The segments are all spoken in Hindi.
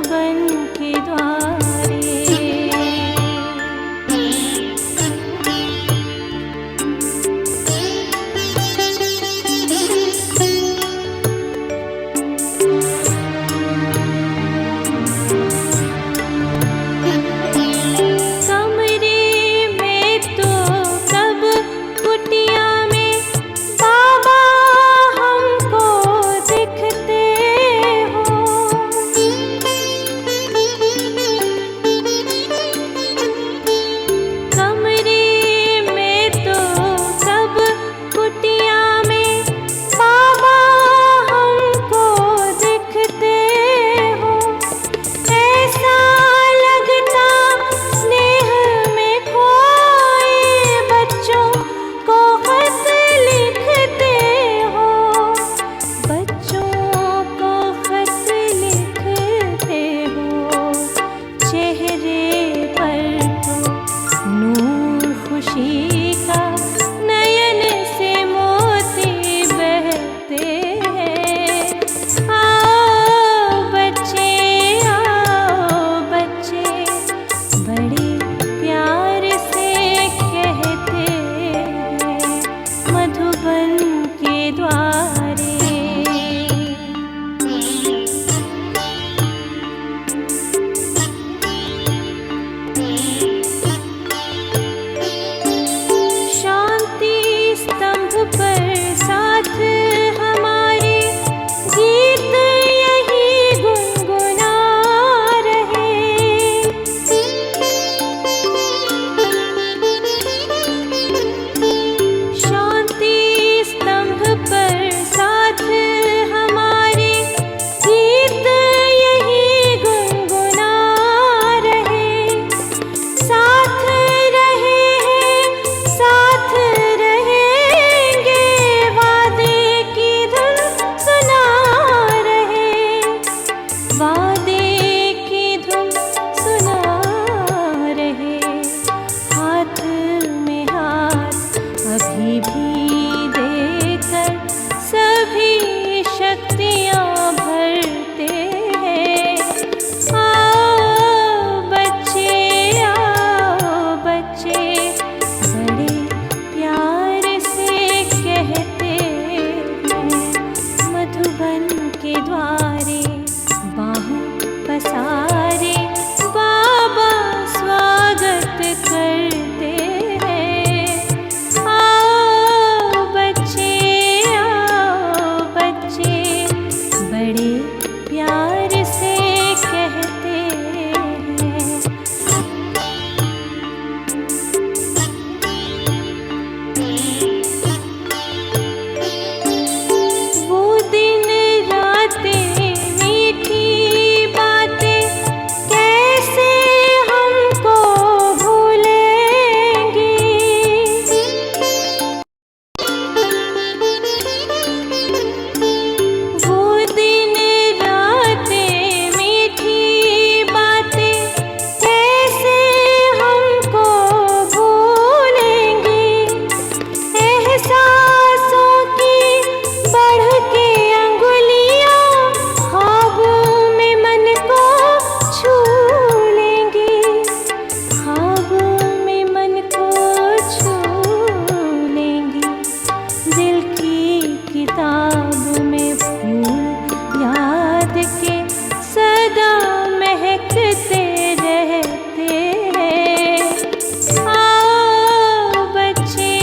मधुबन के द्वारे। कमरे में तो कब कुटिया में बाबा हमको दिखते हो। कमरे में तो कब कुटिया में बाबा हमको दिखते हो। ऐसा लगता स्नेह में खोए बच्चों को खत लिखते हो। बच्चों को खत लिखते हो। चेहरे पर तो नूर खुशी का नयन से मोती बहते हैं। आओ बच्चे बड़े प्यार से कहते हैं मधुबन के द्वारे। शांति स्तंभ पर साथ हमारे गीत यही गुनगुना रहे। शांति स्तंभ पर साथ हमारे गीत यही गुनगुना रहे। साथ रहे हैं साथ रहेंगे वादे की धुन सुना रहे। वादे की धुन सुना रहे। हाथ में हाथ अभी भी देकर सभी शक्तियाँ भरते हैं। आओ बच्चे बड़े प्यार से कहते हैं मधुबन के द्वारे। बाहों पसारे बाबा स्वागत करते हैं। आओ बच्चे बड़े प्यार से कहते हैं। वो दिन रातें मीठी बातें कैसे हमको भूलेंगी। वो दिन रातें मीठी बातें कैसे हमको भूलेंगी। एहसासों की बढ़ के अंगुलियां ख्वाब में मन को छू लेंगी। ख्वाब में मन को छू लेंगी। दिल की किताब में फूल याद के सदा महकते रहते हैं। आओ बच्चे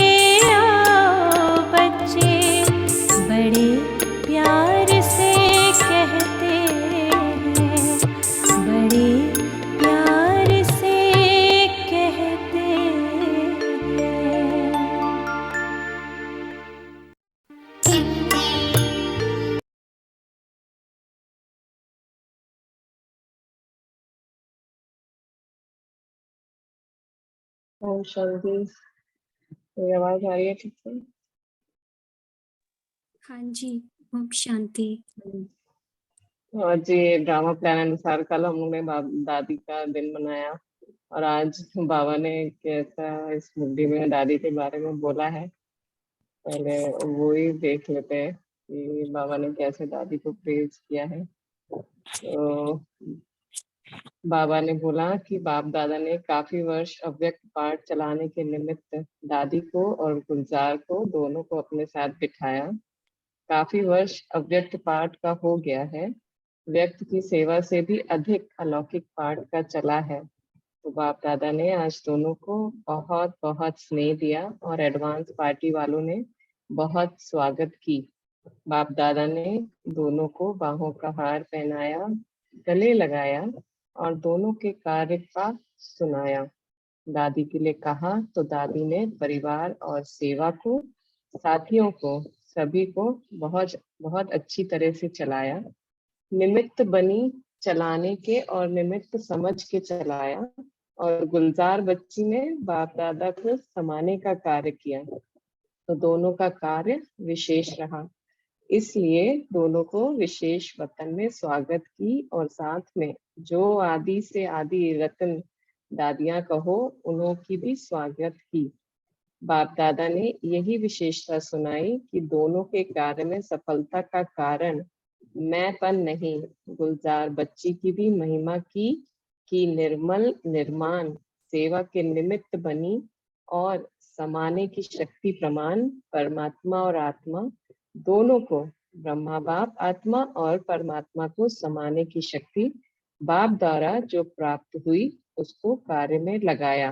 बड़े प्यार से कहते हैं। बड़े प्यार से कहते हैं। ओम शांति। मेरी आवाज आ रही है ठीक से? हाँ जी, ओम शांति। और जी ड्रामा प्लान अनुसार कल हम लोग ने दादी का दिन मनाया और आज बाबा ने कैसा इस मुद्दे में दादी के बारे में बोला है। पहले वो ही देख लेते हैं कि बाबा ने कैसे दादी को प्रेज किया है। तो बाबा ने बोला कि बाप दादा ने काफी वर्ष अव्यक्त पाठ चलाने के निमित्त दादी को और गुलजार को दोनों को अपने साथ बिठाया। काफी वर्ष अव्यक्त पाठ का हो गया है, व्यक्त की सेवा से भी अधिक अलौकिक पाठ का चला है। तो बाप दादा ने आज दोनों को बहुत बहुत स्नेह दिया और एडवांस पार्टी वालों ने बहुत स्वागत की। बाप दादा ने दोनों को बाहों का हार पहनाया, गले लगाया और दोनों के कार्य का सुनाया। दादी के लिए कहा तो दादी ने परिवार और सेवा को, साथियों को, सभी को बहुत बहुत अच्छी तरह से चलाया। निमित्त बनी चलाने के और निमित्त समझ के चलाया। और गुलजार बच्ची ने बाप दादा को समाने का कार्य किया, तो दोनों का कार्य विशेष रहा। इसलिए दोनों को विशेष वतन में स्वागत की और साथ में जो आदि से आदि रत्न दादियां कहो उन्हों की भी स्वागत की। बाप दादा ने यही विशेषता सुनाई कि दोनों के कार्य में सफलता का कारण मैंपन नहीं, गुलजार बच्ची की भी महिमा की कि निर्मल निर्माण सेवा के निमित्त बनी और समाने की शक्ति प्रमाण परमात्मा और आत्मा दोनों को, ब्रह्मा बाप आत्मा और परमात्मा को समाने की शक्ति बाप द्वारा जो प्राप्त हुई उसको कार्य में लगाया।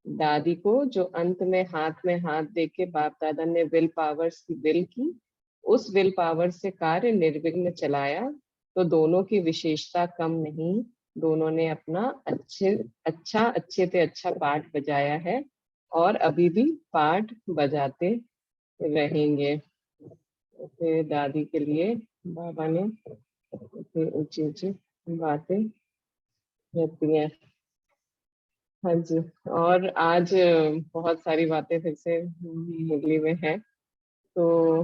दादी को जो अंत में हाथ दे के बाप दादा ने विल पावर्स की विल की, उस विल पावर से कार्य निर्विघ्न चलाया। तो दोनों की विशेषता कम नहीं, दोनों ने अपना अच्छे से अच्छा पाठ बजाया है और अभी भी पाठ बजाते रहेंगे। फिर दादी के लिए बाबा ने ऊंची ऊंची बातें रहती हैं। हाँ जी, और आज बहुत सारी बातें फिर से मुरली में है। तो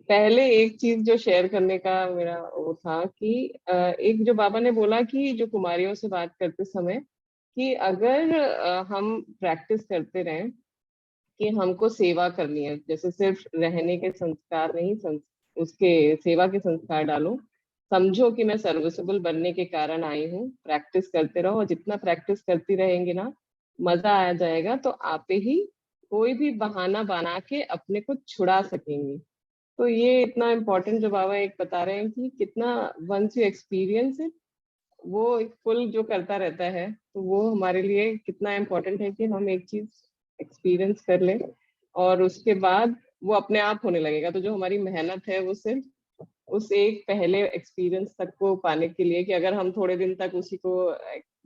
पहले एक चीज जो शेयर करने का मेरा वो था कि एक जो बाबा ने बोला कि जो कुमारियों से बात करते समय कि अगर हम प्रैक्टिस करते रहें कि हमको सेवा करनी है, जैसे सिर्फ रहने के संस्कार नहीं, उसके सेवा के संस्कार डालो। समझो कि मैं सर्विसेबल बनने के कारण आई हूँ, प्रैक्टिस करते रहो और जितना प्रैक्टिस करती रहेंगे ना मजा आ जाएगा, तो आप ही कोई भी बहाना बना के अपने को छुड़ा सकेंगे। तो ये इतना इम्पोर्टेंट जो बाबा एक बता रहे हैं कि कितना वंस यू एक्सपीरियंस इट, वो एक फुल जो करता रहता है, तो वो हमारे लिए कितना इम्पोर्टेंट है कि हम एक चीज एक्सपीरियंस कर लें और उसके बाद वो अपने आप होने लगेगा। तो जो हमारी मेहनत है वो सिर्फ उस एक पहले एक्सपीरियंस तक को पाने के लिए कि अगर हम थोड़े दिन तक उसी को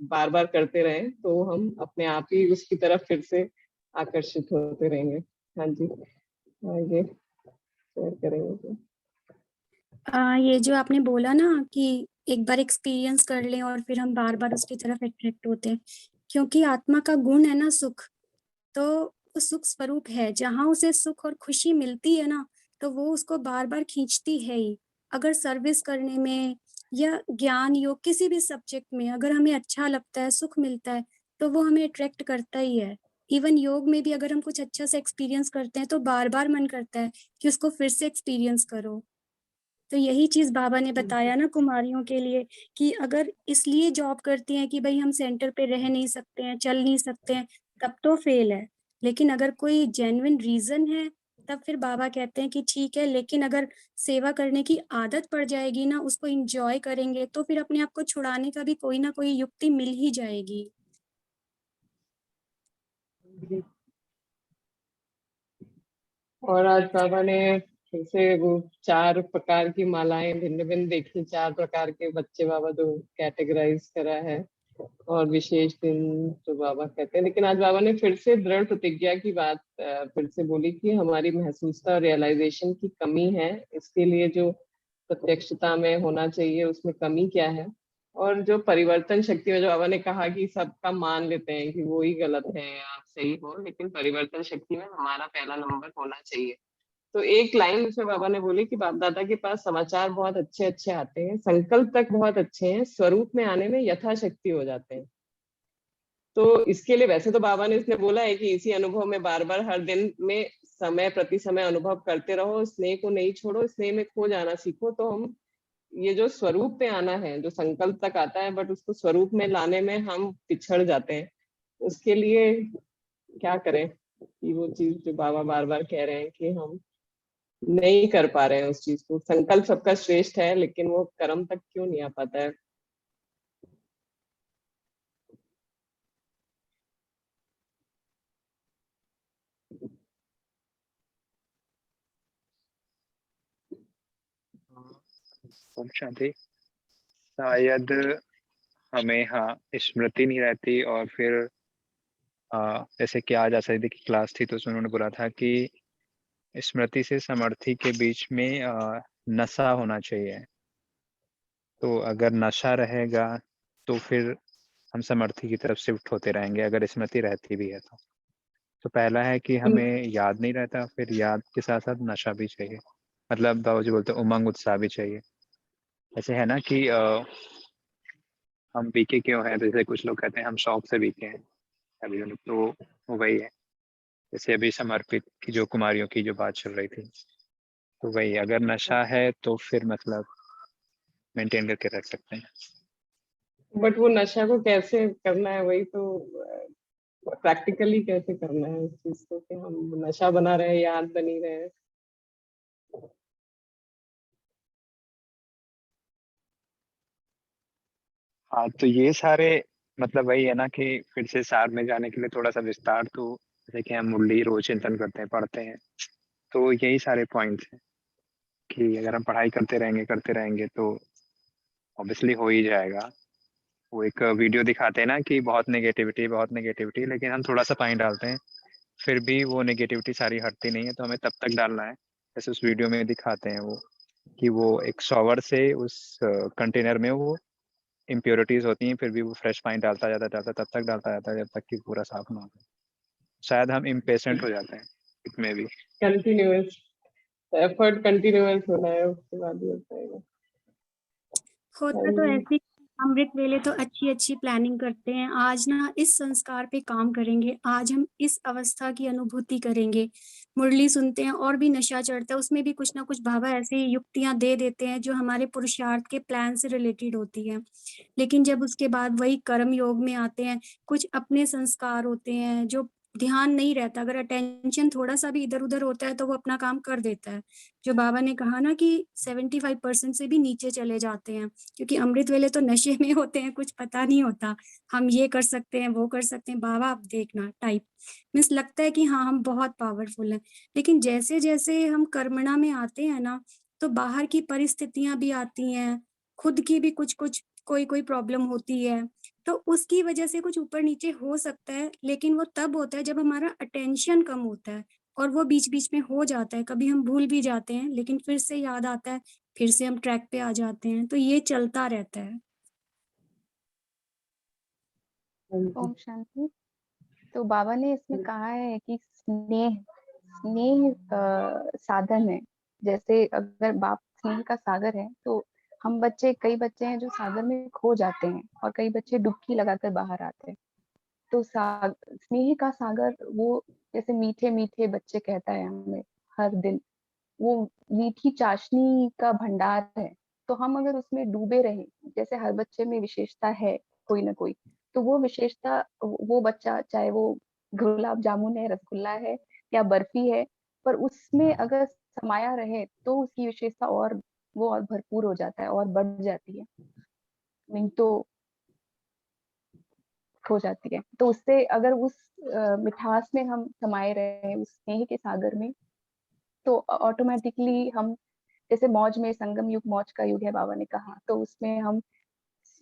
बार बार करते रहें तो हम अपने आप ही उसकी तरफ फिर से आकर्षित होते रहेंगे। हाँ जी, आगे शेयर करेंगे। ये जो आपने बोला ना कि एक बार एक्सपीरियंस कर लें और फिर हम बार बार उसकी तरफ अट्रैक्ट होते हैं, क्योंकि आत्मा का गुण है ना सुख, तो वो सुख स्वरूप है। जहाँ उसे सुख और खुशी मिलती है ना, तो वो उसको बार बार खींचती है ही। अगर सर्विस करने में या ज्ञान योग किसी भी सब्जेक्ट में अगर हमें अच्छा लगता है, सुख मिलता है, तो वो हमें अट्रैक्ट करता ही है। इवन योग में भी अगर हम कुछ अच्छा से एक्सपीरियंस करते हैं तो बार बार मन करता है कि उसको फिर से एक्सपीरियंस करो। तो यही चीज बाबा ने बताया ना कुमारियों के लिए कि अगर इसलिए जॉब करती हैं कि भाई हम सेंटर पे रह नहीं सकते हैं, चल नहीं सकते हैं, तब तो फेल है। लेकिन अगर कोई जेन्युइन रीजन है, तब फिर बाबा कहते हैं कि ठीक है, लेकिन अगर सेवा करने की आदत पड़ जाएगी ना, उसको इंजॉय करेंगे, तो फिर अपने आप को छुड़ाने का भी कोई ना कोई युक्ति मिल ही जाएगी। और आज बाबा ने फिर से वो 4 प्रकार की मालाएं भिन्न भिन्न देखी, 4 प्रकार के बच्चे बाबा जो कैटेगराइज करा है और विशेष दिन जो बाबा कहते हैं। लेकिन आज बाबा ने फिर से दृढ़ प्रतिज्ञा की बात फिर से बोली कि हमारी महसूसता और रियलाइजेशन की कमी है, इसके लिए जो प्रत्यक्षता में होना चाहिए उसमें कमी क्या है। और जो परिवर्तन शक्ति में जो बाबा ने कहा कि सबका मान लेते हैं कि वो ही गलत है, आप सही हो, लेकिन परिवर्तन शक्ति में हमारा पहला नंबर होना चाहिए। तो एक लाइन उसमें बाबा ने बोली कि बाप दादा के पास समाचार बहुत अच्छे अच्छे आते हैं, संकल्प तक बहुत अच्छे हैं, स्वरूप में आने में यथाशक्ति हो जाते हैं। तो इसके लिए वैसे तो बाबा ने इसने बोला है कि इसी अनुभव में बार बार हर दिन में समय प्रति समय अनुभव करते रहो, स्नेह को नहीं छोड़ो, स्नेह में खो जाना सीखो, तो हम ये जो स्वरूप पे आना है, जो संकल्प तक आता है, बट उसको स्वरूप में लाने में हम पिछड़ जाते हैं। उसके लिए क्या करें कि वो चीज जो बाबा बार बार कह रहे हैं कि हम नहीं कर पा रहे हैं उस चीज को। संकल्प सबका श्रेष्ठ है, लेकिन वो कर्म तक क्यों नहीं आ पाता है? ओम शांति। शायद हमें, हाँ, स्मृति नहीं रहती, और फिर जैसे कि आज आचार्य की क्लास थी तो उसमें उन्होंने बोला था कि स्मृति से समर्थि के बीच में नशा होना चाहिए। तो अगर नशा रहेगा तो फिर हम समर्थी की तरफ शिफ्ट होते रहेंगे, अगर स्मृति रहती भी है तो पहला है कि हमें याद नहीं रहता, फिर याद के साथ साथ नशा भी चाहिए। मतलब बाबूजी बोलते उमंग उत्साह भी चाहिए। ऐसे है ना कि हम बीके क्यों हैं, जैसे कुछ लोग कहते हैं हम शौक से बीके हैं अभी, तो वो वही है। जैसे अभी समर्पित की जो कुमारियों की जो बात चल रही थी, तो वही, अगर नशा है तो फिर मतलब मेंटेन करके रख सकते हैं। बट वो नशा को कैसे करना है, वही तो प्रैक्टिकली कैसे करना है उस चीज को, कि हम नशा बना रहे हैं, याद बनी रहे। हाँ, तो ये सारे मतलब वही है ना कि फिर से सार में जाने के लिए थोड़ा सा विस्तार, तो जैसे कि हम मुरली रोज चिंतन करते हैं, पढ़ते हैं, तो यही सारे पॉइंट्स हैं कि अगर हम पढ़ाई करते रहेंगे तो ऑब्वियसली हो ही जाएगा। वो एक वीडियो दिखाते हैं ना कि बहुत नेगेटिविटी, लेकिन हम थोड़ा सा पानी डालते हैं फिर भी वो नेगेटिविटी सारी हटती नहीं है, तो हमें तब तक डालना है। जैसे उस वीडियो में दिखाते हैं वो कि वो एक शॉवर से उस कंटेनर में वो इम्प्योरिटीज होती हैं, फिर भी वो फ्रेश पानी डालता तब तक डालता जाता है जब तक कि पूरा साफ ना हो। शायद हम इम्पेशेंट हो जाते हैं इसमें भी। कंटिन्यूअस एफर्ट, कंटिन्यूअस होना है, उसके बाद ही हो पाएगा। होता तो ऐसे ही, अमृत वेले तो अच्छी अच्छी प्लानिंग करते हैं, आज ना इस संस्कार पे काम करेंगे, आज हम इस अवस्था की अनुभूति करेंगे, मुरली सुनते हैं और भी नशा चढ़ता है, उसमें भी कुछ ना कुछ बाबा ऐसी युक्तियां दे देते हैं जो हमारे पुरुषार्थ के प्लान से रिलेटेड होती है। लेकिन जब उसके बाद वही कर्म योग में आते हैं, कुछ अपने संस्कार होते हैं जो ध्यान नहीं रहता, अगर अटेंशन थोड़ा सा भी इधर उधर होता है तो वो अपना काम कर देता है। जो बाबा ने कहा ना कि 75% से भी नीचे चले जाते हैं, क्योंकि अमृत वेले तो नशे में होते हैं, कुछ पता नहीं होता, हम ये कर सकते हैं वो कर सकते हैं, बाबा आप देखना टाइप मीन्स लगता है कि हाँ हम बहुत पावरफुल हैं। लेकिन जैसे जैसे हम कर्मणा में आते हैं ना, तो बाहर की परिस्थितियां भी आती हैं, खुद की भी कुछ कुछ कोई कोई प्रॉब्लम होती है, तो उसकी वजह से कुछ ऊपर नीचे हो सकता है, लेकिन वो तब होता है जब हमारा अटेंशन कम होता है, और वो बीच बीच में हो जाता है, कभी हम भूल भी जाते हैं लेकिन फिर से याद आता है, फिर से हम ट्रैक पे आ जाते हैं, तो ये चलता रहता है। ओम शांति। तो बाबा ने इसमें कहा है कि स्नेह स्नेह साधन है। जैसे अगर बाप स्नेह का सागर है, तो हम बच्चे, कई बच्चे हैं जो सागर में खो जाते हैं और कई बच्चे डुबकी लगाकर बाहर आते हैं। तो स्नेह का सागर वो, जैसे मीठे मीठे बच्चे कहता है हमें हर दिन, वो मीठी चाशनी का भंडार है। तो हम अगर उसमें डूबे रहे, जैसे हर बच्चे में विशेषता है कोई ना कोई, तो वो विशेषता, वो बच्चा चाहे वो गुलाब जामुन है, रसगुल्ला है या बर्फी है, पर उसमें अगर समाया रहे तो उसकी विशेषता और वो और भरपूर हो जाता है और बढ़ जाती है, नहीं तो खो जाती है। तो उससे अगर उस मिठास में हम समाये रहे, उस स्नेह के सागर में, तो ऑटोमेटिकली हम, जैसे मौज में, संगम युग मौज का युग है बाबा ने कहा, तो उसमें हम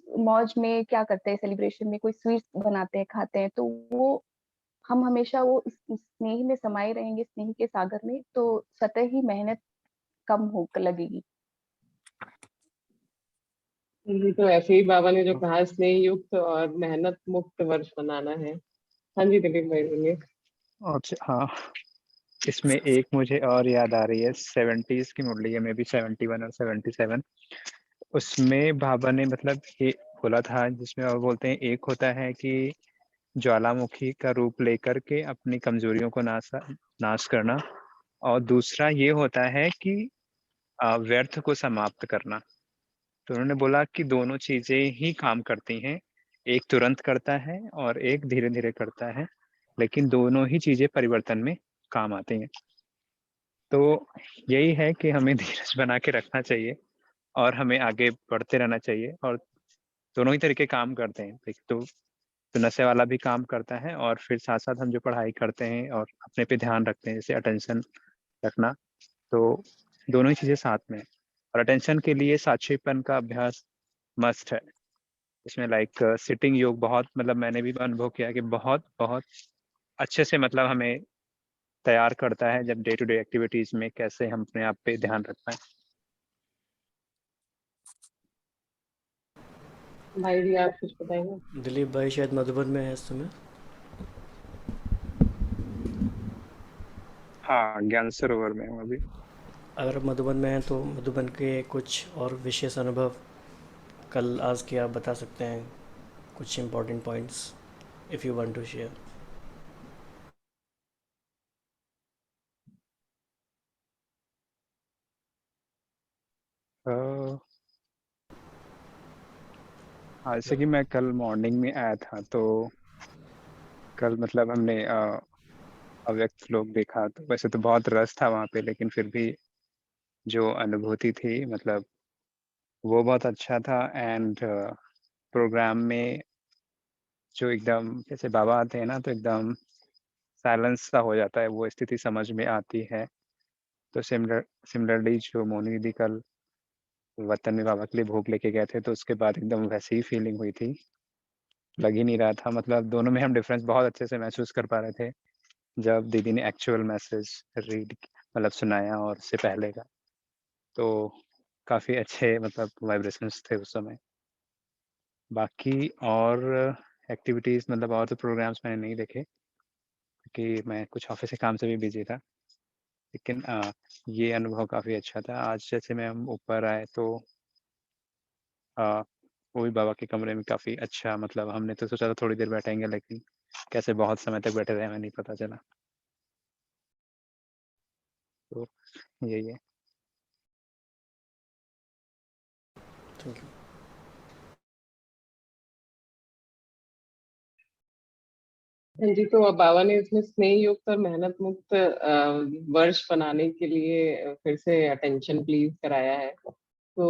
मौज में क्या करते हैं, सेलिब्रेशन में कोई स्वीट्स बनाते हैं, खाते हैं, तो वो हम हमेशा वो इस स्नेह में समाये रहेंगे, स्नेह के सागर में, तो स्वतः ही मेहनत कम हो लगेगी। जी, तो ऐसे ही बाबा ने जो कहा, स्नेह युक्त और मेहनत मुक्त वर्ष बनाना है। हाँ जी दिलीप भाई बोलिए। अच्छा, हाँ, इसमें एक मुझे और याद आ रही है, 70s की मुरली है, मे बी 71 और 77। उसमें बाबा ने मतलब ये बोला था, जिसमें बाबा बोलते हैं एक होता है कि ज्वालामुखी का रूप लेकर के अपनी कमजोरियों को नाश करना, और दूसरा ये होता है कि व्यर्थ को समाप्त करना। तो उन्होंने बोला कि दोनों चीज़ें ही काम करती हैं, एक तुरंत करता है और एक धीरे-धीरे करता है, लेकिन दोनों ही चीज़ें परिवर्तन में काम आती हैं। तो यही है कि हमें धीरज बना के रखना चाहिए और हमें आगे बढ़ते रहना चाहिए और दोनों ही तरीके काम करते हैं। एक तो नशे वाला भी काम करता है और फिर साथ-साथ हम जो पढ़ाई करते हैं और अपने पे ध्यान रखते हैं, जैसे अटेंशन रखना, तो दोनों ही चीज़ें साथ में हैं। और अटेंशन के लिए साक्षीपन का अभ्यास मस्ट है। इसमें लाइक सिटिंग योग बहुत मतलब मैंने भी अनुभव किया है कि बहुत अच्छे से मतलब हमें तैयार करता है जब डे टू डे एक्टिविटीज़ में कैसे हम अपने आप पे ध्यान रख पाएँ। भाई जी आप कुछ बताएंगे? दिलीप भाई शायद मधुबन में है इस समय। हाँ, ज्ञान सरोवर में हूँ अभी। अगर आप मधुबन में हैं तो मधुबन के कुछ और विशेष अनुभव कल आज के आप बता सकते हैं, कुछ important points if you want to share. Uh, हाँ, जैसे कि मैं कल मॉर्निंग में आया था, तो कल मतलब हमने अव्यक्त लोक देखा, तो वैसे तो बहुत रश था वहाँ पे, लेकिन फिर भी जो अनुभूति थी मतलब वो बहुत अच्छा था एंड प्रोग्राम में जो एकदम जैसे बाबा आते हैं ना, तो एकदम साइलेंस सा हो जाता है, वो स्थिति समझ में आती है। तो सिमिलरली जो मोनी दीदी कल वतन में बाबा के लिए भोग लेके गए थे, तो उसके बाद एकदम वैसी ही फीलिंग हुई थी। लग ही नहीं रहा था, मतलब दोनों में हम डिफरेंस बहुत अच्छे से महसूस कर पा रहे थे, जब दीदी ने एक्चुअल मैसेज रीड मतलब सुनाया और उससे पहले का। तो काफ़ी अच्छे मतलब वाइब्रेशंस थे उस समय। बाकी और एक्टिविटीज़ मतलब और तो प्रोग्राम्स मैंने नहीं देखे, क्योंकि मैं कुछ ऑफ़िस के काम से भी बिज़ी था। लेकिन ये अनुभव काफ़ी अच्छा था। आज जैसे मैं हम ऊपर आए तो अ, वो भी बाबा के कमरे में काफ़ी अच्छा मतलब हमने तो सोचा था थोड़ी देर बैठेंगे, लेकिन कैसे बहुत समय तक बैठे रहे हमें नहीं पता चला। तो यही है। Thank you. हाँ जी, तो अब बाबा ने इसमें स्नेह युक्त और मेहनत मुक्त वर्ष बनाने के लिए फिर से अटेंशन प्लीज कराया है। तो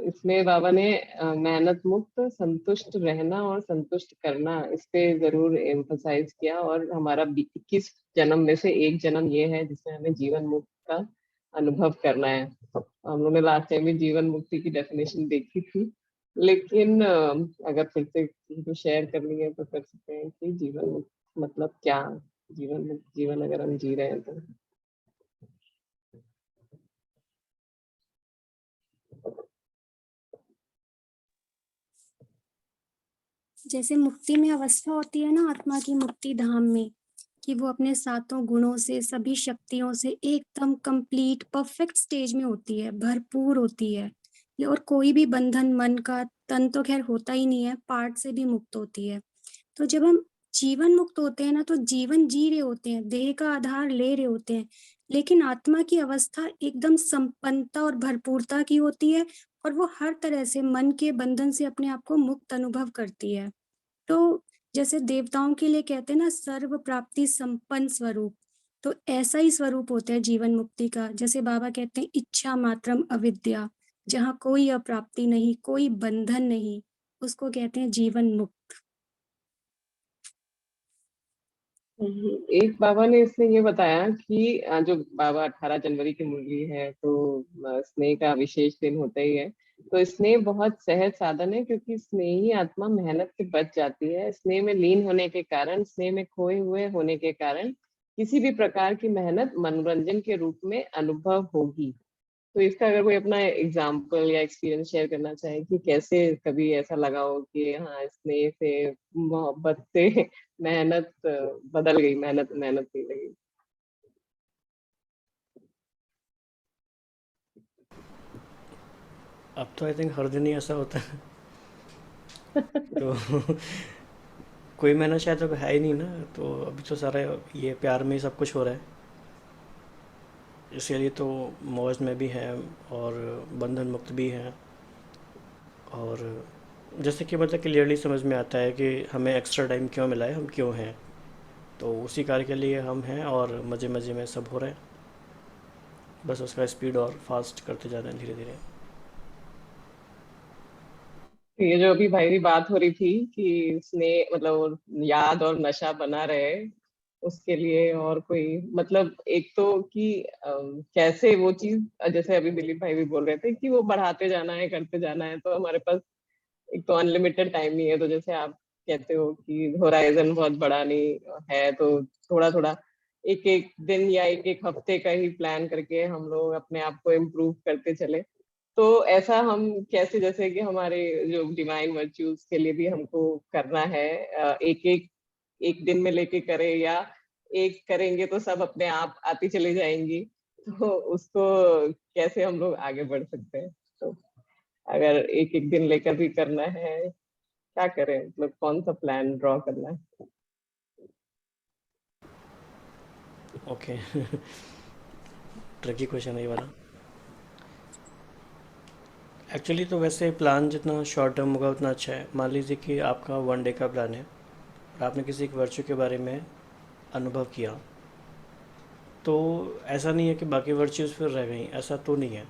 इसमें बाबा ने मेहनत मुक्त, संतुष्ट रहना और संतुष्ट करना, इस पे जरूर एम्फसाइज किया। और हमारा 21 जन्म में से एक जन्म ये है जिसमें हमें जीवन मुक्त का अनुभव करना है। हम लोगों ने लास्ट टाइम भी जीवन मुक्ति की डेफिनेशन देखी थी, लेकिन अगर फिर से किसी को शेयर करनी है तो कर सकते हैं कि जीवन मुक्त मतलब क्या, जीवन मुक्त जीवन अगर हम जी रहे हैं तो। जैसे मुक्ति में अवस्था होती है ना आत्मा की मुक्ति धाम में, कि वो अपने सातों गुणों से, सभी शक्तियों से एकदम कंप्लीट परफेक्ट स्टेज में होती है, भरपूर होती है। और कोई भी बंधन मन का, तन तो खैर होता ही नहीं है, पार्ट से भी मुक्त होती है। तो जब हम जीवन मुक्त होते हैं ना, तो जीवन जी रहे होते हैं, देह का आधार ले रहे होते हैं, लेकिन आत्मा की अवस्था एकदम संपन्नता और भरपूरता की होती है, और वो हर तरह से मन के बंधन से अपने आप को मुक्त अनुभव करती है। तो जैसे देवताओं के लिए कहते हैं ना, सर्व प्राप्ति संपन्न स्वरूप, तो ऐसा ही स्वरूप होता है जीवन मुक्ति का। जैसे बाबा कहते हैं इच्छा मात्रम अविद्या, जहाँ कोई अप्राप्ति नहीं, कोई बंधन नहीं, उसको कहते हैं जीवन मुक्त। एक बाबा ने इसमें ये बताया कि जो बाबा 18 जनवरी की मुरली है, तो स्नेह का विशेष दिन होता ही है। तो स्नेह बहुत सहज साधन है, क्योंकि स्नेही आत्मा मेहनत से बच जाती है। स्नेह में लीन होने के कारण, स्नेह में खोए हुए होने के कारण किसी भी प्रकार की मेहनत मनोरंजन के रूप में अनुभव होगी। तो इसका अगर कोई अपना एग्जाम्पल या एक्सपीरियंस शेयर करना चाहे कि कैसे कभी ऐसा लगा हो कि हाँ स्नेह से, मोहब्बत से मेहनत बदल गई, मेहनत मेहनत नहीं लगी। अब तो आई थिंक हर दिन ही ऐसा होता है। तो कोई महीना शायद अब है ही नहीं ना, तो अभी तो सारा ये प्यार में ही सब कुछ हो रहा है, इसीलिए तो मौज में भी है और बंधन मुक्त भी है। और जैसे कि मतलब क्लियरली समझ में आता है कि हमें एक्स्ट्रा टाइम क्यों मिला है, हम क्यों हैं, तो उसी कार्य के लिए हम हैं और मज़े मज़े में सब हो रहा है, बस उसका स्पीड और फास्ट करते जा रहे हैं धीरे धीरे। तो ये जो अभी भाई की बात हो रही थी कि स्नेह मतलब वो याद और नशा बना रहे, उसके लिए और कोई मतलब एक तो कि कैसे वो चीज, जैसे अभी दिलीप भाई भी बोल रहे थे कि वो बढ़ाते जाना है, करते जाना है, तो हमारे पास एक तो अनलिमिटेड टाइम नहीं है। तो जैसे आप कहते हो कि होराइजन बहुत बड़ा नहीं है, तो थोड़ा थोड़ा एक एक दिन या एक एक हफ्ते का ही प्लान करके हम लोग अपने आप को इम्प्रूव करते चले। तो ऐसा हम कैसे, जैसे कि हमारे जो डिवाइन वर्च्यूज के लिए भी हमको करना है, एक एक एक दिन में लेके करें, या एक करेंगे तो सब अपने आप आती चली जाएंगी, तो उसको कैसे हम लोग आगे बढ़ सकते हैं। तो अगर एक एक दिन लेकर भी करना है, क्या करें, मतलब कौन सा प्लान ड्रॉ करना है। ओके। ट्रिकी क्वेश्चन है ये वाला। एक्चुअली तो वैसे प्लान जितना शॉर्ट टर्म होगा उतना अच्छा है। मान लीजिए कि आपका 1 डे का प्लान है और आपने किसी एक वर्चू के बारे में अनुभव किया, तो ऐसा नहीं है कि बाकी वर्च्यूज़ फिर रह गई, ऐसा तो नहीं है,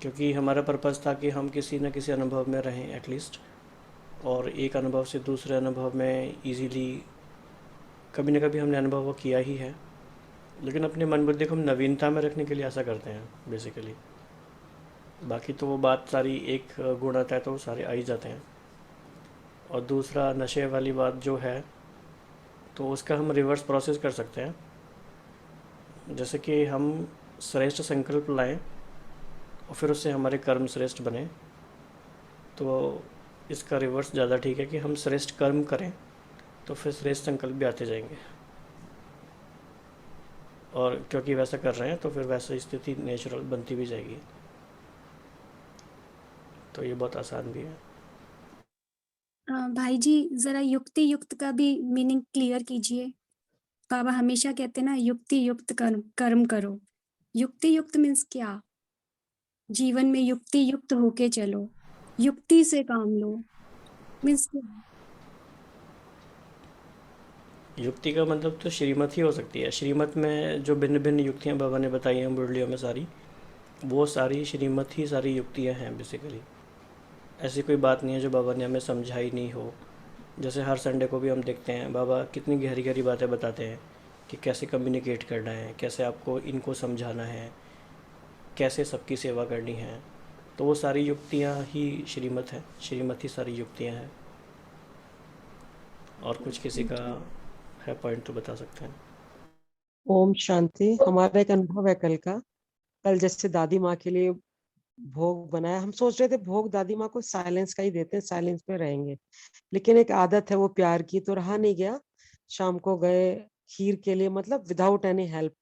क्योंकि हमारा पर्पज़ था कि हम किसी न किसी अनुभव में रहें एटलीस्ट, और एक अनुभव से दूसरे अनुभव में इजीली कभी ना कभी हमने अनुभव वो किया ही है। लेकिन अपने मन बुद्धि को हम नवीनता में रखने के लिए ऐसा करते हैं बेसिकली। बाकी तो वो बात सारी, एक गुण आता है तो वो सारे आ ही जाते हैं। और दूसरा नशे वाली बात जो है, तो उसका हम रिवर्स प्रोसेस कर सकते हैं। जैसे कि हम श्रेष्ठ संकल्प लाएं और फिर उससे हमारे कर्म श्रेष्ठ बने, तो इसका रिवर्स ज़्यादा ठीक है कि हम श्रेष्ठ कर्म करें तो फिर श्रेष्ठ संकल्प भी आते जाएंगे। और क्योंकि वैसा कर रहे हैं तो फिर वैसा स्थिति नेचुरल बनती भी जाएगी। तो ये बहुत आसान भी है। भाई जी जरा युक्ति युक्त का भी मीनिंग क्लियर कीजिए। बाबा हमेशा कहते हैं ना युक्ति युक्त कर्म कर्म करो। युक्ति युक्त मीन्स क्या? जीवन में युक्ति युक्त होके चलो, युक्ति से काम लो मीन्स क्या? युक्ति का मतलब तो श्रीमत ही हो सकती है। श्रीमत में जो भिन्न भिन्न युक्तियाँ बाबा ने बताई हैं मुरलियों में सारी, वो सारी श्रीमत ही सारी युक्तियाँ हैं बेसिकली। ऐसी कोई बात नहीं है जो बाबा ने हमें समझाई नहीं हो। जैसे हर संडे को भी हम देखते हैं बाबा कितनी गहरी गहरी बातें बताते हैं कि कैसे कम्युनिकेट करना है, कैसे आपको इनको समझाना है, कैसे सबकी सेवा करनी है। तो वो सारी युक्तियाँ ही श्रीमत है, श्रीमत ही सारी युक्तियाँ हैं। और कुछ किसी का है पॉइंट तो बता सकते हैं। ओम शांति। हमारा एक अनुभव है कल का। कल जैसे दादी माँ के लिए भोग बनाया, हम सोच रहे थे भोग दादी माँ को साइलेंस का ही देते हैं, साइलेंस में रहेंगे, लेकिन एक आदत है वो प्यार की, तो रहा नहीं गया। शाम को गए खीर के लिए, मतलब विदाउट एनी हेल्प,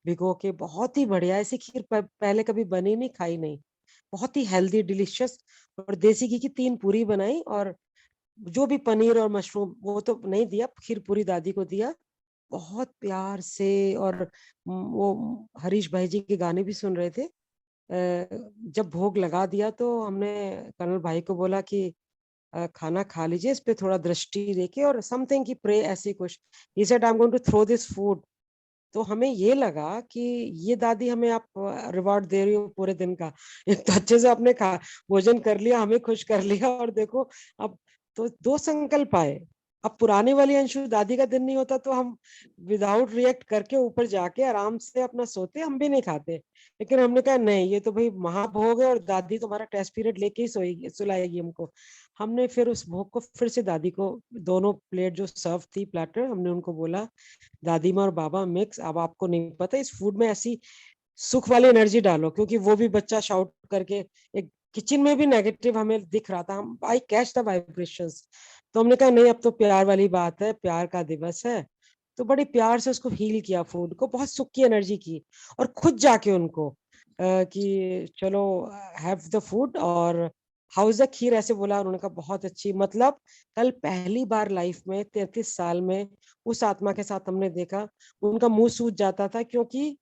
भिगो के। बहुत ही बढ़िया, ऐसी खीर पहले कभी बनी नहीं, खाई नहीं। बहुत ही हेल्दी, डिलीशियस। और देसी घी की 3 पूरी बनाई, और जो भी पनीर और मशरूम वो तो नहीं दिया, खीर पूरी दादी को दिया बहुत प्यार से। और वो हरीश भाई जी के गाने भी सुन रहे थे। जब भोग लगा दिया तो हमने कर्नल भाई को बोला कि खाना खा लीजिए, इस पे थोड़ा दृष्टि देके और समथिंग की प्रे, ऐसी कुछ। He said I am going to throw this food. तो हमें ये लगा कि ये दादी हमें आप रिवॉर्ड दे रही हो पूरे दिन का। एक तो अच्छे से आपने खा भोजन कर लिया, हमें खुश कर लिया, और देखो अब तो 2 संकल्प आए। अब पुराने वाली अंशु दादी का दिन नहीं होता तो हम विदाउट रिएक्ट करके ऊपर जाके आराम से अपना सोते, हम भी नहीं खाते। लेकिन हमने कहा नहीं, ये तो भाई महाभोग है और दादी तुम्हारा टेस्ट पीरियड लेके ही सोएगी, सुलाएगी हमको। हमने फिर उस भोग को फिर से दादी को, दोनों प्लेट जो सर्व थी प्लेटर, हमने उनको बोला दादी माँ और बाबा मिक्स, अब आपको नहीं पता इस फूड में ऐसी सुख वाली एनर्जी डालो, क्योंकि वो भी बच्चा शाउट करके एक किचन में भी नेगेटिव हमें दिख रहा था, हम आई कैच द वाइब्रेशंस। तो हमने कहा नहीं, अब तो प्यार वाली बात है, प्यार का दिवस है। तो बड़ी प्यार से उसको हील किया, फूड को बहुत सुख की एनर्जी की। और खुद जाके उनको कि चलो हैव द फूड, और हाउस द खीर ऐसे बोला। उन्होंने कहा बहुत अच्छी। मतलब कल पहली बार लाइफ में 33 साल में उस आत्मा के साथ हमने देखा, उनका मुंह सूज जाता था, क्योंकि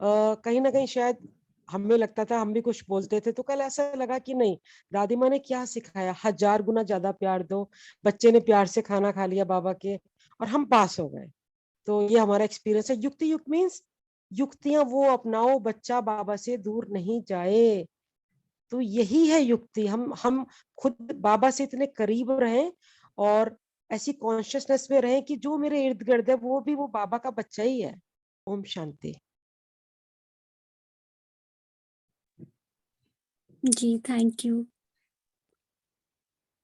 कहीं ना कहीं शायद हमें लगता था हम भी कुछ बोलते थे, तो कल ऐसा लगा कि नहीं, दादी माँ ने क्या सिखाया, 1000 गुना ज्यादा प्यार दो। बच्चे ने प्यार से खाना खा लिया बाबा के, और हम पास हो गए। तो ये हमारा एक्सपीरियंस है। युक्ति युक्त मीन्स युक्तियां वो अपनाओ, बच्चा बाबा से दूर नहीं जाए। तो यही है युक्ति। हम खुद बाबा से इतने करीब रहें, और ऐसी कॉन्शियसनेस में रहें कि जो मेरे इर्द गिर्द है वो भी वो बाबा का बच्चा ही है। ओम शांति। जी, थैंक यू।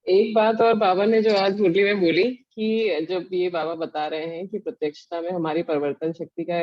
एक बात और बाबा ने जो आज मुरली में बोली कि जब ये बाबा बता रहे हैं कि प्रत्यक्षता में हमारी परिवर्तन शक्ति का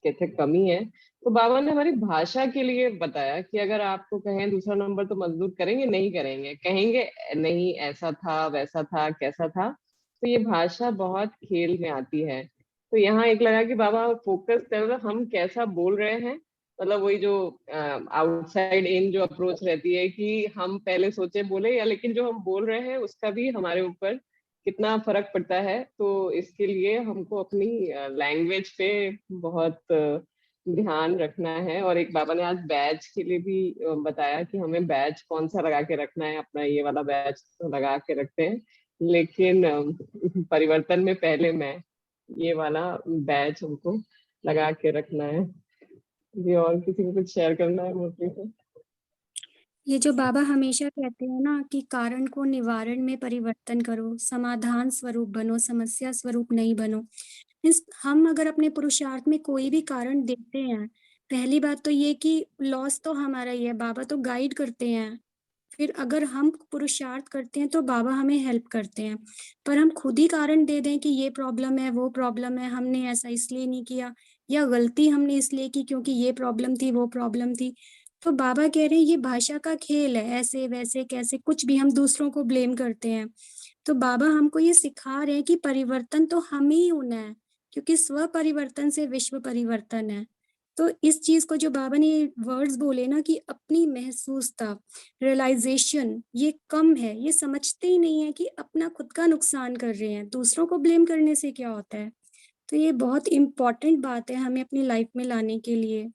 कहते कमी है, तो बाबा ने हमारी भाषा के लिए बताया कि अगर आपको कहें दूसरा नंबर तो मजदूर करेंगे नहीं, करेंगे, कहेंगे नहीं, ऐसा था वैसा था कैसा था। तो ये भाषा बहुत खेल में आती है। तो यहाँ एक लगा कि बाबा फोकस कर रहे हम कैसा बोल रहे हैं, मतलब वही जो आउटसाइड इन जो अप्रोच रहती है कि हम पहले सोचे बोले, या लेकिन जो हम बोल रहे हैं उसका भी हमारे ऊपर कितना फर्क पड़ता है। तो इसके लिए हमको अपनी लैंग्वेज पे बहुत ध्यान रखना है। और एक बाबा ने आज बैच के लिए भी बताया कि हमें बैच कौन सा लगा के रखना है। अपना ये वाला बैच तो लगा के रखते हैं, लेकिन परिवर्तन में पहले मैं, ये वाला बैच हमको लगा के रखना है। जी, और किसी को कुछ शेयर करना है मुरली से? ये जो बाबा हमेशा कहते हैं ना कि कारण को निवारण में परिवर्तन करो, समाधान स्वरूप बनो, समस्या स्वरूप नहीं बनो। हम अगर अपने पुरुषार्थ में कोई भी कारण देखते हैं, पहली बात तो ये कि लॉस तो हमारा ही है, बाबा तो गाइड करते हैं। फिर अगर हम पुरुषार्थ करते हैं तो बाबा हमें हेल्प करते हैं। पर हम खुद ही कारण दे दें कि ये प्रॉब्लम है, वो प्रॉब्लम है, हमने ऐसा इसलिए नहीं किया, या गलती हमने इसलिए की क्योंकि ये प्रॉब्लम थी, वो प्रॉब्लम थी। तो बाबा कह रहे हैं ये भाषा का खेल है, ऐसे वैसे कैसे कुछ भी हम दूसरों को ब्लेम करते हैं। तो बाबा हमको ये सिखा रहे हैं कि परिवर्तन तो हम ही होना है, क्योंकि स्व परिवर्तन से विश्व परिवर्तन है। तो इस चीज को जो बाबा ने ये वर्ड्स बोले ना कि अपनी महसूसता, रियलाइजेशन ये कम है, ये समझते ही नहीं है कि अपना खुद का नुकसान कर रहे हैं, दूसरों को ब्लेम करने से क्या होता है। तो ये बहुत इम्पोर्टेंट बात है हमें अपनी लाइफ में लाने के लिए।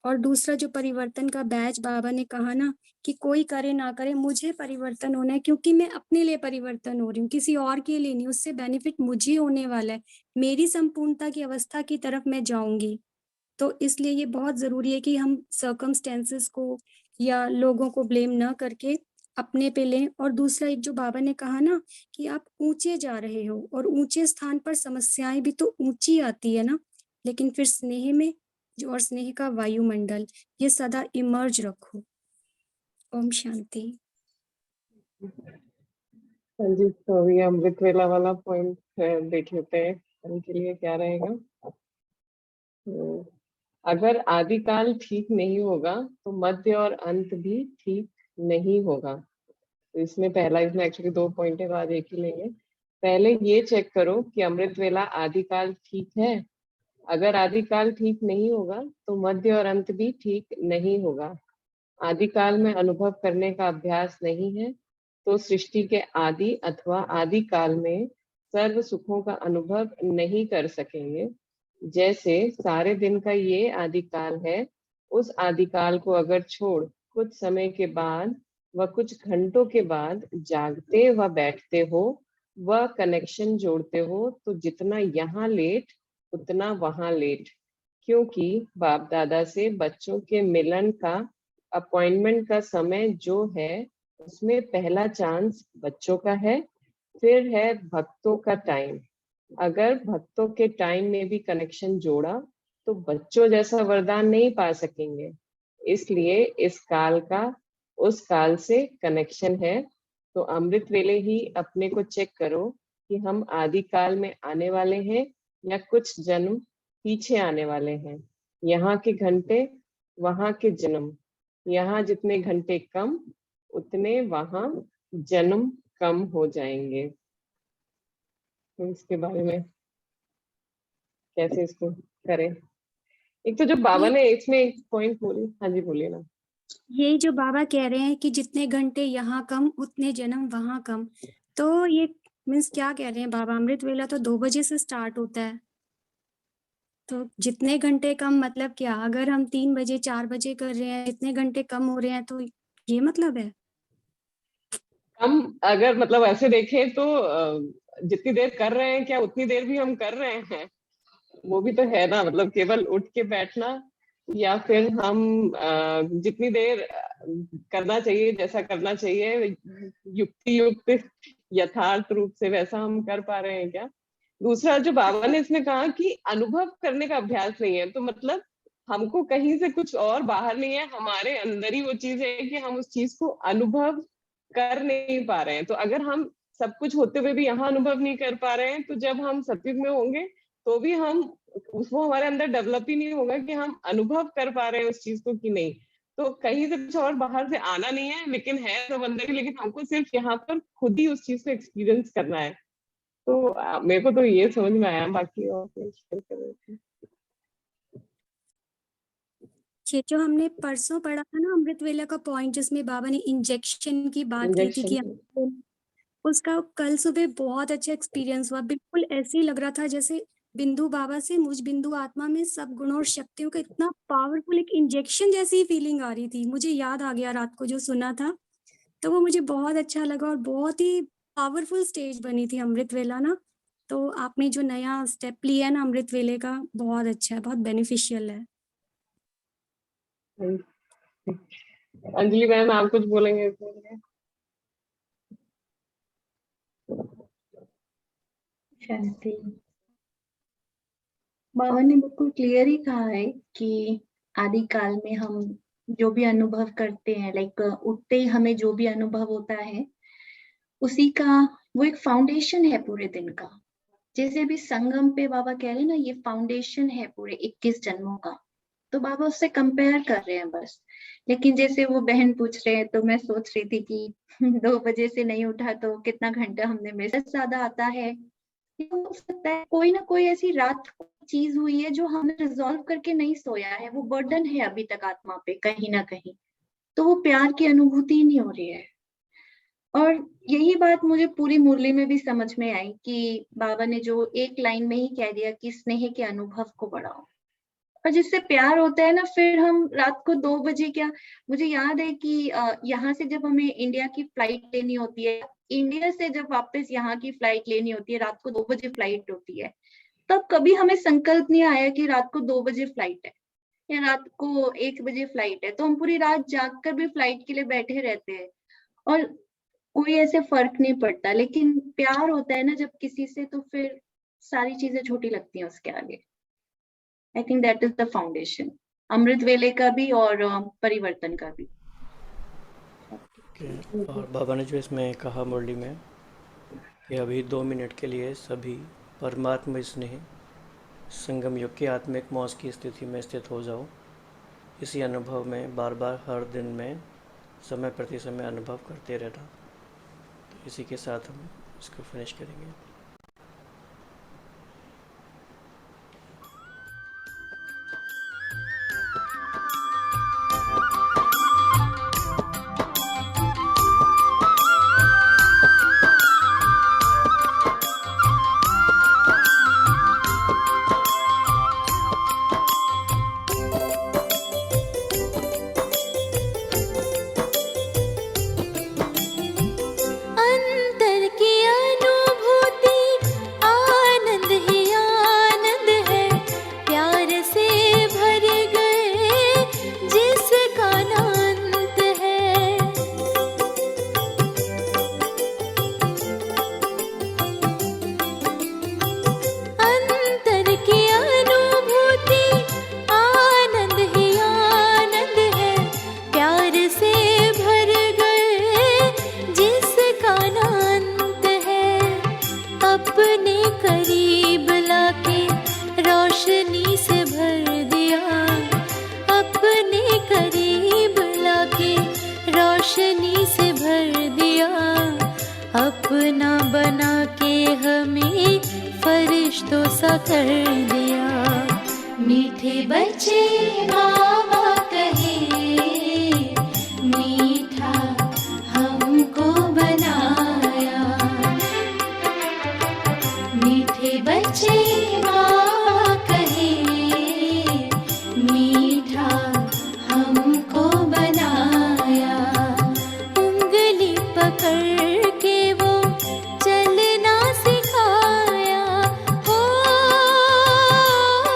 और दूसरा जो परिवर्तन का बैच बाबा ने कहा ना कि कोई करे ना करे, मुझे परिवर्तन होना है, क्योंकि मैं अपने लिए परिवर्तन हो रही हूँ, किसी और के लिए नहीं। उससे बेनिफिट मुझे होने वाला है, मेरी संपूर्णता की अवस्था की तरफ मैं जाऊंगी। तो इसलिए ये बहुत जरूरी है कि हम सर्कमस्टेंसेस को या लोगों को ब्लेम न करके अपने पे लें। और दूसरा एक जो बाबा ने कहा ना कि आप ऊंचे जा रहे हो, और ऊंचे स्थान पर समस्याएं भी तो ऊंची आती है ना, लेकिन फिर स्नेह में जो, और स्नेह का वायुमंडल ये सदा इमर्ज रखो। ओम शांति। हाँ जी, तो ये अमृत वेला वाला पॉइंट देख लेते हैं कल के लिए क्या रहेगा। तो अगर आदिकाल ठीक नहीं होगा तो मध्य और अंत भी ठीक नहीं होगा। तो इसमें पहला, इसमें एक्चुअली 2 पॉइंट है तो आज एक ही लेंगे। पहले ये चेक करो कि अमृत वेला आदिकाल ठीक है। अगर आदिकाल ठीक नहीं होगा तो मध्य और अंत भी ठीक नहीं होगा। आदिकाल में अनुभव करने का अभ्यास नहीं है तो सृष्टि के आदि अथवा आदि काल में सर्व सुखों का अनुभव नहीं कर सकेंगे। जैसे सारे दिन का ये आदिकाल है, उस आदिकाल को अगर छोड़ कुछ समय के बाद व कुछ घंटों के बाद जागते व बैठते हो व कनेक्शन जोड़ते हो तो जितना यहाँ लेट उतना वहां लेट। क्योंकि बाप दादा से बच्चों के मिलन का अपॉइंटमेंट का समय जो है उसमें पहला चांस बच्चों का है, फिर है भक्तों का टाइम। अगर भक्तों के टाइम में भी कनेक्शन जोड़ा तो बच्चों जैसा वरदान नहीं पा सकेंगे। इसलिए इस काल का उस काल से कनेक्शन है। तो अमृत वेले ही अपने को चेक करो कि हम आदि काल में आने वाले हैं या कुछ जन्म पीछे आने वाले हैं। यहाँ के घंटे वहां के जन्म, यहाँ जितने घंटे कम उतने वहां जन्म कम हो जाएंगे। तो इसके बारे में कैसे इसको करें। एक तो जो बाबा ने इसमें एक पॉइंट बोली, हाँ जी बोलिए ना। यही जो बाबा कह रहे हैं कि जितने घंटे यहाँ कम उतने जन्म वहां कम, तो ये मीन्स क्या कह रहे हैं बाबा? अमृत वेला तो 2 बजे से स्टार्ट होता है, तो जितने घंटे कम मतलब क्या, अगर हम 3 बजे 4 बजे कर रहे हैं, जितने घंटे कम हो रहे हैं, तो ये मतलब है? हम अगर मतलब ऐसे देखें तो जितनी देर कर रहे हैं क्या उतनी देर भी हम कर रहे हैं, वो भी तो है ना। मतलब केवल उठ के बैठना, या फिर हम जितनी देर करना चाहिए, जैसा करना चाहिए युक्ति युक्त यथार्थ रूप से, वैसा हम कर पा रहे हैं क्या। दूसरा जो बाबा ने इसमें कहा कि अनुभव करने का अभ्यास नहीं है, तो मतलब हमको कहीं से कुछ और बाहर नहीं है, हमारे अंदर ही वो चीज है कि हम उस चीज को अनुभव कर नहीं पा रहे हैं। तो अगर हम सब कुछ होते हुए भी यहाँ अनुभव नहीं कर पा रहे हैं, तो जब हम सतयुग में होंगे तो भी हम उसको, हमारे अंदर डेवलप ही नहीं होगा कि हम अनुभव कर पा रहे हैं उस चीज को कि नहीं। तो कहीं से कुछ और बाहर से आना नहीं है, लेकिन है सब अंदर ही, लेकिन हमको सिर्फ यहाँ पर खुद ही उस चीज को एक्सपीरियंस करना है। तो मेरे को तो ये समझ में आया, बाकी और कुछ कर रहे थे। ये जो हमने परसों पढ़ा था ना अमृत वेला का पॉइंट, जिसमें बाबा ने इंजेक्शन की बात की थी कि इंजेक्शन उसका कल सुबह बहुत अच्छा एक्सपीरियंस हुआ। बिल्कुल ऐसे ही लग रहा था जैसे बिंदु बाबा से मुझ बिंदु आत्मा में सब गुणों और शक्तियों का इतना पावरफुल एक इंजेक्शन जैसी फीलिंग आ रही थी। मुझे याद आ गया रात को जो सुना था, तो वो मुझे बहुत अच्छा लगा और बहुत ही पावरफुल स्टेज बनी थी अमृत वेला ना। तो आपने जो नया स्टेप लिया है ना अमृत वेले का, बहुत अच्छा है, बहुत बेनिफिशियल है। अंजलि मैम, आप कुछ बोलेंगे इसमें? शांति। बाबा ने बिल्कुल क्लियर ही कहा है कि आदि काल में हम जो भी अनुभव करते हैं, लाइक उठते ही हमें जो भी अनुभव होता है, उसी का वो एक फाउंडेशन है पूरे दिन का। जैसे अभी संगम पे बाबा कह रहे हैं ना, ये फाउंडेशन है पूरे 21 जन्मों का, तो बाबा उससे कंपेयर कर रहे हैं बस। लेकिन जैसे वो बहन पूछ रहे हैं, तो मैं सोच रही थी कि 2 बजे से नहीं उठा तो कितना घंटा हमने मैसेज ज्यादा आता है। हो सकता है कोई ना कोई ऐसी रात को चीज हुई है जो हमने रिजॉल्व करके नहीं सोया है, वो बर्डन है अभी तक आत्मा पे कहीं ना कहीं, तो वो प्यार की अनुभूति नहीं हो रही है। और यही बात मुझे पूरी मुरली में भी समझ में आई कि बाबा ने जो एक लाइन में ही कह दिया कि स्नेह के अनुभव को बढ़ाओ, और जिससे प्यार होता है ना, फिर हम रात को 2 बजे क्या, मुझे याद है कि यहाँ से जब हमें इंडिया की फ्लाइट लेनी होती है, इंडिया से जब वापस यहाँ की फ्लाइट लेनी होती है, रात को 2 बजे फ्लाइट होती है, तब कभी हमें संकल्प नहीं आया कि रात को 2 बजे फ्लाइट है या रात को 1 बजे फ्लाइट है, तो हम पूरी रात जाग कर भी फ्लाइट के लिए बैठे रहते हैं और कोई ऐसे फर्क नहीं पड़ता। लेकिन प्यार होता है ना जब किसी से, तो फिर सारी चीजें छोटी लगती हैं उसके आगे। I think that is the foundation, अमृत वेले का भी और परिवर्तन का भी। और बाबा ने जो इसमें कहा मुरली में कि अभी 2 मिनट के लिए सभी परमात्मा स्नेह संगम युग की आत्मिक मौज की स्थिति में स्थित हो जाओ। इसी अनुभव में बार बार हर दिन में समय प्रति समय अनुभव करते रहना। तो इसी के साथ हम इसको फिनिश करेंगे। अंतर की अनुभूति आनंद ही आनंद है, प्यार से भर गए जिसका अंत है। अंतर की अनुभूति आनंद ही आनंद है, प्यार से भर गए जिसका अंत है। अपने करीब लाके रोशनी से भर दिया, अपने करीब लाके रोशनी से भर दिया, अपना बना के हमें फरिश्तों सा कर दिया। मीठे बच्चे